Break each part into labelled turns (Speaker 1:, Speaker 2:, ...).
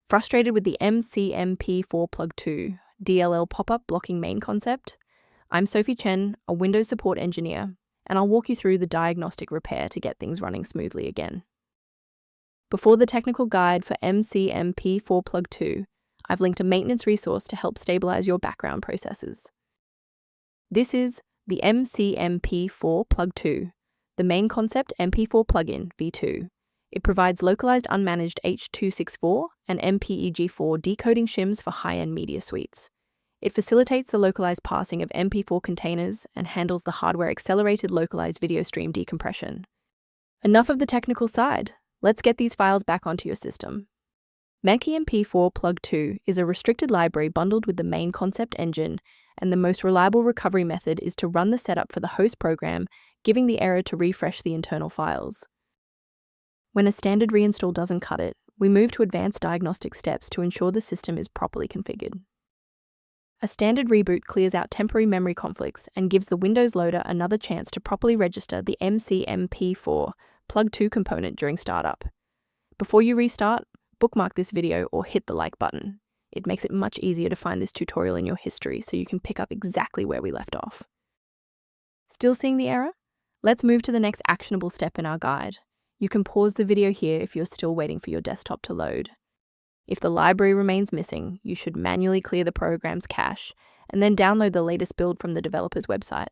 Speaker 1: Frustrated with the mcmp4plug2.dll pop-up blocking MainConcept? I'm Sophie Chen, a Windows support engineer, and I'll walk you through the diagnostic repair to get things running smoothly again. Before the technical guide for mcmp4plug2, I've linked a maintenance resource to help stabilize your background processes. This is the mcmp4plug2, the MainConcept MP4 Plugin v2. It provides localized unmanaged H.264 and MPEG4 decoding shims for high-end media suites. It facilitates the localized parsing of MP4 containers and handles the hardware-accelerated localized video stream decompression. Enough of the technical side. Let's get these files back onto your system. mcmp4plug2 is a restricted library bundled with the MainConcept engine, and the most reliable recovery method is to run the setup for the host program, giving the error to refresh the internal files. When a standard reinstall doesn't cut it, we move to advanced diagnostic steps to ensure the system is properly configured. A standard reboot clears out temporary memory conflicts and gives the Windows loader another chance to properly register the mcmp4plug2 component during startup. Before you restart, bookmark this video or hit the like button. It makes it much easier to find this tutorial in your history so you can pick up exactly where we left off. Still seeing the error? Let's move to the next actionable step in our guide. You can pause the video here if you're still waiting for your desktop to load. If the library remains missing, you should manually clear the program's cache and then download the latest build from the developer's website.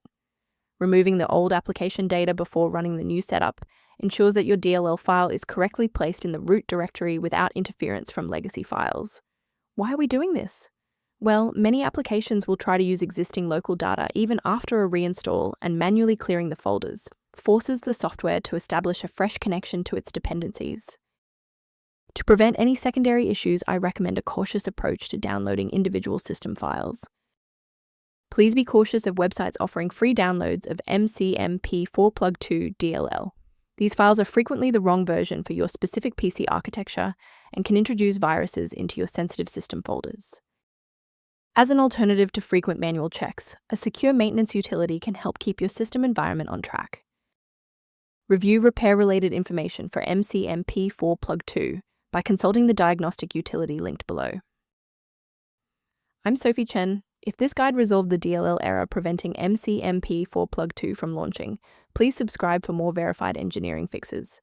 Speaker 1: Removing the old application data before running the new setup ensures that your DLL file is correctly placed in the root directory without interference from legacy files. Why are we doing this? Well, many applications will try to use existing local data even after a reinstall, and manually clearing the folders forces the software to establish a fresh connection to its dependencies. To prevent any secondary issues, I recommend a cautious approach to downloading individual system files. Please be cautious of websites offering free downloads of mcmp4plug2.dll. These files are frequently the wrong version for your specific PC architecture and can introduce viruses into your sensitive system folders. As an alternative to frequent manual checks, a secure maintenance utility can help keep your system environment on track. Review repair-related information for mcmp4plug2 by consulting the diagnostic utility linked below. I'm Sophie Chen. If this guide resolved the DLL error preventing mcmp4plug2 from launching, please subscribe for more verified engineering fixes.